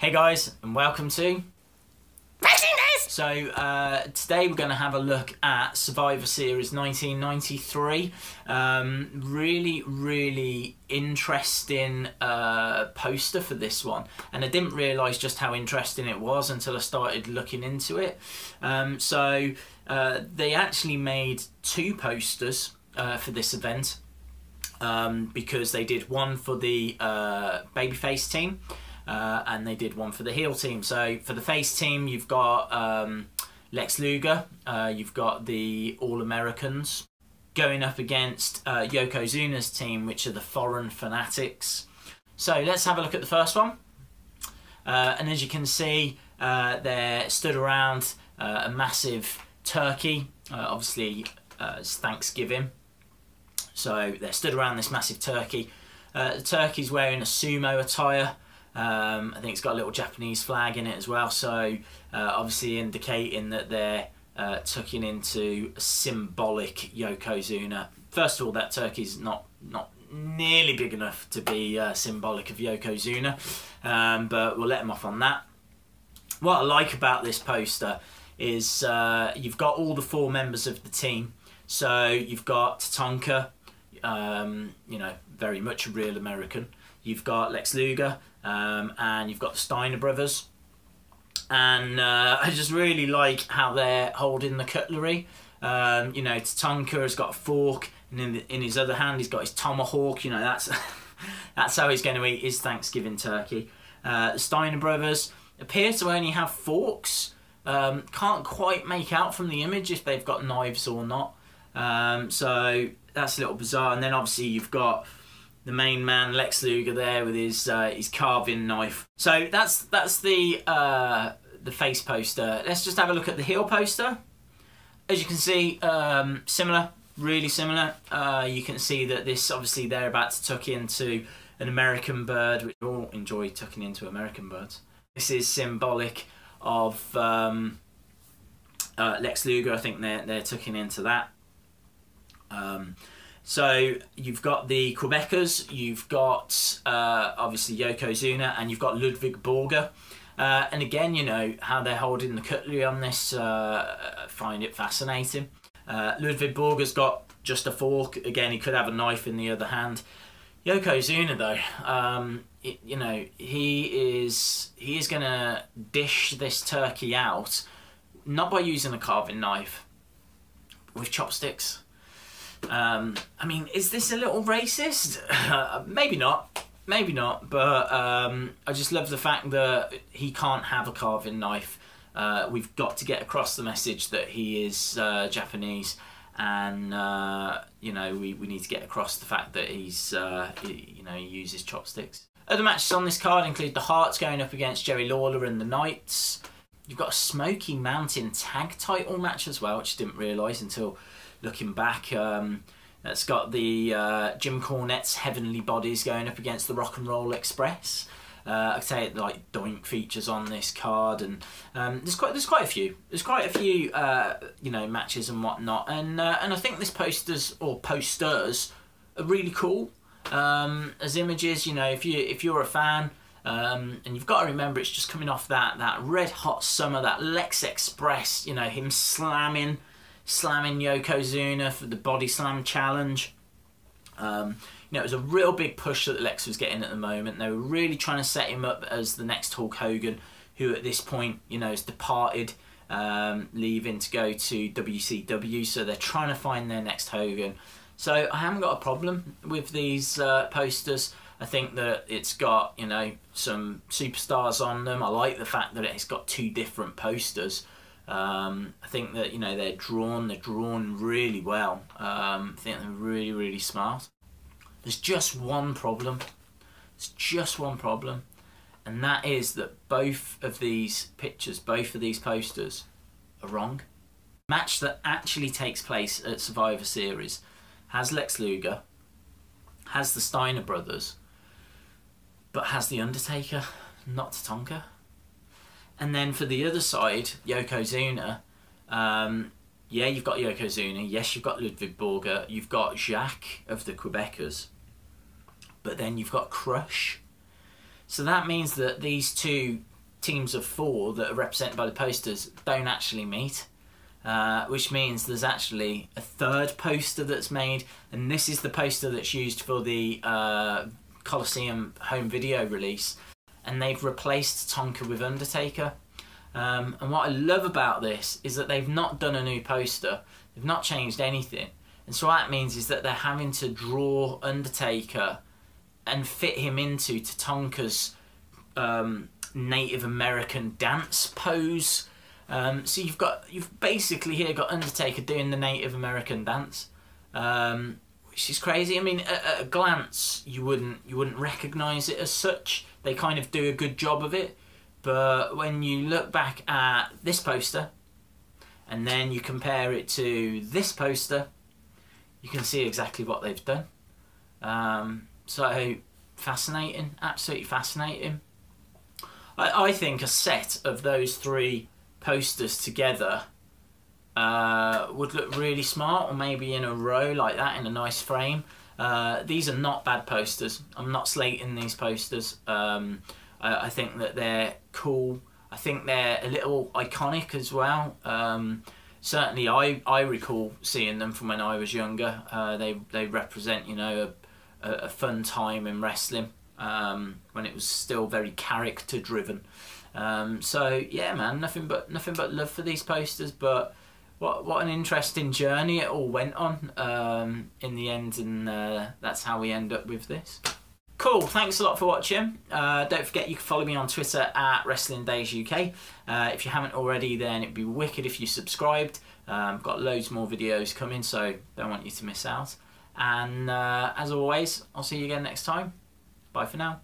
Hey guys, and welcome to So today we're going to have a look at Survivor Series 1993. Really interesting poster for this one, and I didn't realise just how interesting it was until I started looking into it. They actually made two posters for this event, because they did one for the babyface team, and they did one for the heel team. So for the face team, you've got Lex Luger, you've got the All-Americans going up against Yokozuna's team, which are the Foreign Fanatics. So let's have a look at the first one. And as you can see, they're stood around a massive turkey. Obviously, it's Thanksgiving. So they're stood around this massive turkey. The turkey's wearing a sumo attire. I think it's got a little Japanese flag in it as well, so obviously indicating that they're tucking into a symbolic Yokozuna. First of all, that turkey's not nearly big enough to be symbolic of Yokozuna, but we'll let them off on that. What I like about this poster is you've got all the four members of the team. So you've got Tatanka, you know, very much a real American. You've got Lex Luger, and you've got the Steiner brothers. And I just really like how they're holding the cutlery. You know, Tatanka has got a fork, and in his other hand he's got his tomahawk. You know, that's that's how he's going to eat his Thanksgiving turkey. The Steiner brothers appear to only have forks. Can't quite make out from the image if they've got knives or not. So that's a little bizarre. And then obviously you've got the main man, Lex Luger, there with his carving knife. So that's the face poster. Let's just have a look at the heel poster. As you can see, similar, really similar. You can see that this, obviously, they're about to tuck into an American bird, which we all enjoy tucking into American birds. This is symbolic of Lex Luger. I think they're tucking into that. So you've got the Quebecers, you've got obviously Yokozuna, and you've got Ludwig Borger. And again, you know, how they're holding the cutlery on this, I find it fascinating. Ludwig Borger's got just a fork. Again, he could have a knife in the other hand. Yokozuna, though, you know, he is going to dish this turkey out, not by using a carving knife, but with chopsticks. I mean, is this a little racist? Maybe not, but I just love the fact that he can't have a carving knife. We've got to get across the message that he is Japanese, and you know, we need to get across the fact that he's you know, he uses chopsticks. Other matches on this card include the Hearts going up against Jerry Lawler and the Knights. You've got a Smoky Mountain tag title match as well, which I didn't realise until looking back. That's got the Jim Cornette's Heavenly Bodies going up against the Rock and Roll Express. I'd say it like doink features on this card, and there's quite a few you know, matches and whatnot, and I think this posters are really cool as images. You know, if you're a fan. And you've got to remember, it's just coming off that red hot summer, that Lex Express, you know, him slamming Yokozuna for the body slam challenge. You know, it was a real big push that Lex was getting at the moment. They were really trying to set him up as the next Hulk Hogan, who at this point, you know, has departed, leaving to go to WCW. So they're trying to find their next Hogan. So I haven't got a problem with these posters. I think that it's got, you know, some superstars on them. I like the fact that it's got two different posters. I think that, you know, they're drawn really well. I think they're really smart. There's just one problem. And that is that both of these pictures, both of these posters are wrong. The match that actually takes place at Survivor Series has Lex Luger, has the Steiner brothers, but has the Undertaker, not Tatanka. And then for the other side, Yokozuna, yeah, you've got Yokozuna, yes, you've got Ludwig Borger, you've got Jacques of the Quebecers, but then you've got Crush. So that means that these two teams of 4 that are represented by the posters don't actually meet, which means there's actually a third poster that's made, and this is the poster that's used for the Coliseum home video release, and they've replaced Tonka with Undertaker. And what I love about this is that they've not done a new poster, they've not changed anything, and so what that means is that they're having to draw Undertaker and fit him into Tatanka's Native American dance pose. So you've basically here got Undertaker doing the Native American dance, which is crazy. I mean, at a glance, you wouldn't recognise it as such. They kind of do a good job of it, but when you look back at this poster, and then you compare it to this poster, you can see exactly what they've done. So fascinating, absolutely fascinating. I think a set of those 3 posters together would look really smart, or maybe in a row like that in a nice frame. These are not bad posters. I'm not slating these posters. I think that they're cool. I think they're a little iconic as well. Certainly I recall seeing them from when I was younger. They represent, you know, a fun time in wrestling, when it was still very character driven. So yeah, man, nothing but love for these posters. But what an interesting journey it all went on in the end, and that's how we end up with this. Cool, thanks a lot for watching. Don't forget you can follow me on Twitter at WrestlingDaysUK. If you haven't already, then it'd be wicked if you subscribed. Got loads more videos coming, so don't want you to miss out. And as always, I'll see you again next time. Bye for now.